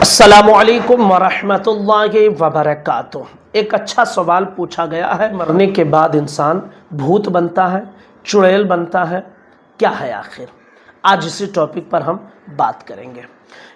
अस्सलामुअलैकुम वरहमतुल्लाहि वबरकातुह। एक अच्छा सवाल पूछा गया है, मरने के बाद इंसान भूत बनता है, चुड़ैल बनता है, क्या है आखिर? आज इसी टॉपिक पर हम बात करेंगे।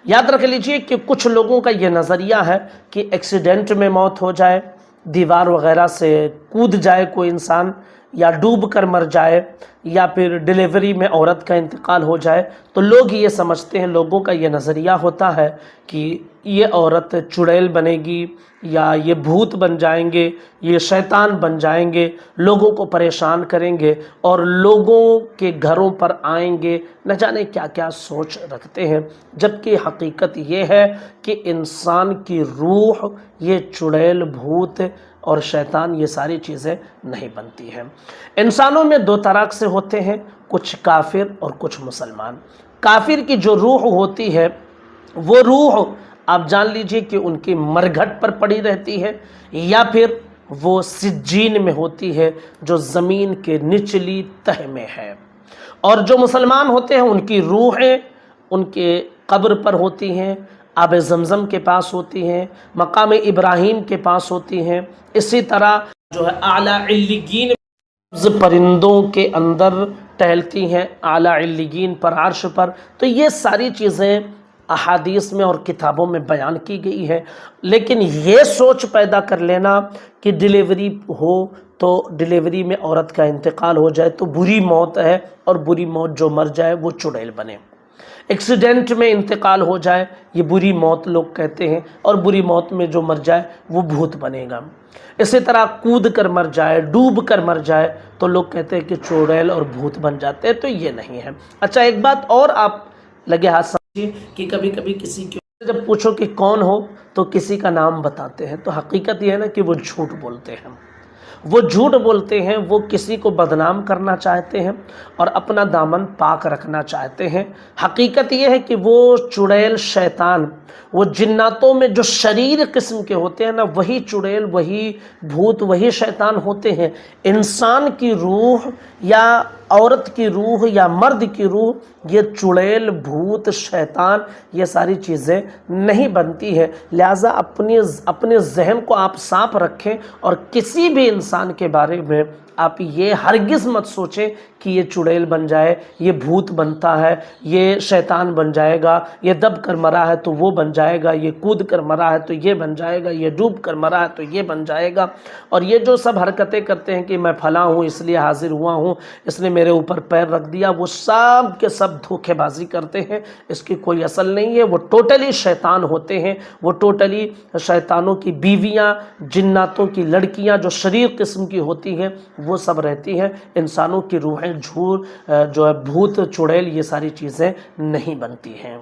याद रख लीजिए कि कुछ लोगों का ये नज़रिया है कि एक्सीडेंट में मौत हो जाए, दीवार वगैरह से कूद जाए कोई इंसान, या डूब कर मर जाए, या फिर डिलीवरी में औरत का इंतकाल हो जाए, तो लोग ये समझते हैं, लोगों का ये नज़रिया होता है कि ये औरत चुड़ैल बनेगी या ये भूत बन जाएंगे, ये शैतान बन जाएंगे, लोगों को परेशान करेंगे और लोगों के घरों पर आएंगे, न जाने क्या क्या सोच रखते हैं। जबकि हकीकत ये है कि इंसान की रूह ये चुड़ैल, भूत और शैतान ये सारी चीज़ें नहीं बनती हैं। इंसानों में दो तरह से होते हैं, कुछ काफिर और कुछ मुसलमान। काफिर की जो रूह होती है वो रूह आप जान लीजिए कि उनकी मरघट पर पड़ी रहती है, या फिर वो सिज्जीन में होती है जो ज़मीन के निचली तह में है। और जो मुसलमान होते हैं उनकी रूहें उनके कब्र पर होती हैं, आब ज़मज़म के पास होती हैं, मकाम इब्राहीम के पास होती हैं। इसी तरह जो है आला इल्लियीन परिंदों के अंदर टहलती हैं, आला इल्लियीन पर, अर्श पर। तो ये सारी चीज़ें अहादीस में और किताबों में बयान की गई है। लेकिन ये सोच पैदा कर लेना कि डिलीवरी हो तो डिलीवरी में औरत का इंतकाल हो जाए तो बुरी मौत है, और बुरी मौत जो मर जाए वो चुड़ैल बने। एक्सीडेंट में इंतकाल हो जाए ये बुरी मौत लोग कहते हैं, और बुरी मौत में जो मर जाए वो भूत बनेगा। इसी तरह कूद कर मर जाए, डूब कर मर जाए तो लोग कहते हैं कि चुड़ैल और भूत बन जाते हैं। तो ये नहीं है। अच्छा, एक बात और आप लगे हाथ समझिए कि कभी कभी किसी के जब पूछो कि कौन हो तो किसी का नाम बताते हैं, तो हकीकत ये है ना कि वो झूठ बोलते हैं। वो झूठ बोलते हैं, वो किसी को बदनाम करना चाहते हैं और अपना दामन पाक रखना चाहते हैं। हकीकत ये है कि वो चुड़ैल, शैतान, वो जिन्नातों में जो शरीर किस्म के होते हैं ना, वही चुड़ैल, वही भूत, वही शैतान होते हैं। इंसान की रूह या औरत की रूह या मर्द की रूह ये चुड़ैल, भूत, शैतान ये सारी चीज़ें नहीं बनती है। लिहाजा अपने जहन को आप साफ रखें और किसी भी इंसान के बारे में आप ये हरगिज़ मत सोचें कि ये चुड़ैल बन जाए, ये भूत बनता है, ये शैतान बन जाएगा, ये दब कर मरा है तो वो बन जाएगा, ये कूद कर मरा है तो ये बन जाएगा, ये डूब कर मरा है तो ये बन जाएगा। और ये जो सब हरकतें करते हैं कि मैं फला हूँ इसलिए हाजिर हुआ हूँ, इसने मेरे ऊपर पैर रख दिया, वो सब के सब धोखेबाजी करते हैं। इसकी कोई असल नहीं है। वो टोटली शैतान होते हैं। वो टोटली शैतानों की बीवियाँ, जिन्नातों की लड़कियाँ जो शरीर किस्म की होती हैं वो सब रहती हैं। इंसानों की रूहें, झूठ जो है, भूत, चुड़ैल ये सारी चीज़ें नहीं बनती हैं।